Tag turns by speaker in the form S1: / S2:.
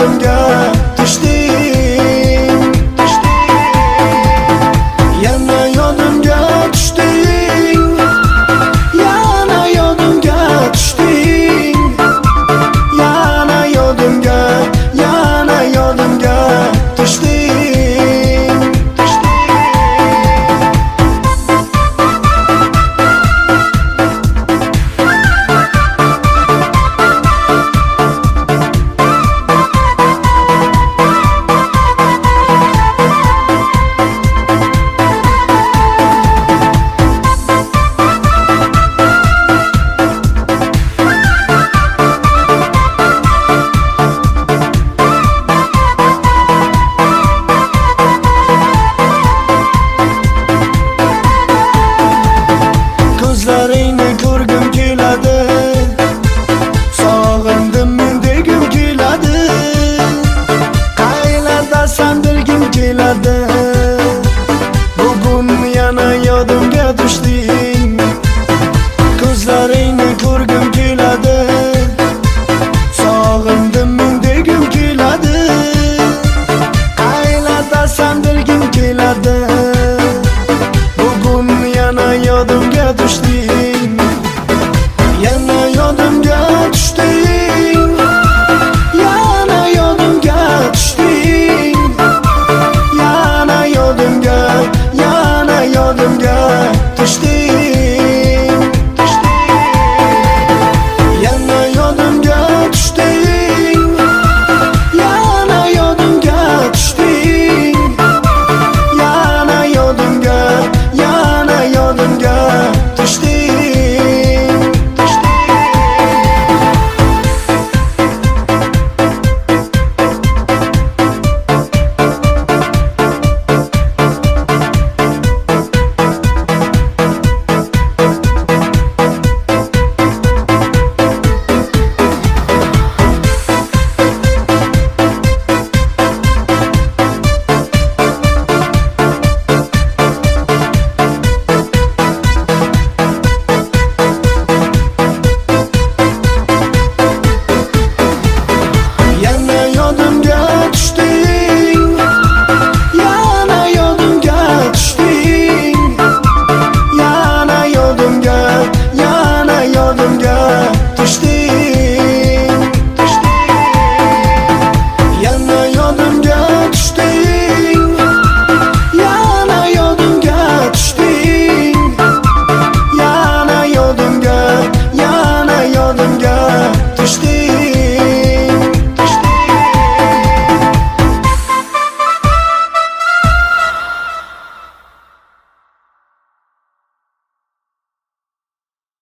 S1: yodimga tushding, yana yodimga tushding, yana yodimga tushding, yana yodimga tushding. Ko'zlaringni ko'rgim keladi, sog'indim men degim keladi, qayerdasan bilgim keladi. Bugun yana yodimga tushding, ko'zlaringni ko'rgim keladi, sog'indim men degim keladi, qayerdasan bilgim keladi. Bugun yana yodimga tushding, yana yodimga tushding, yana yodimga tushding, yana yodimga tushding, yana yodimga tushding, yana yodimga tushding, yana yodimga tushding. Düştü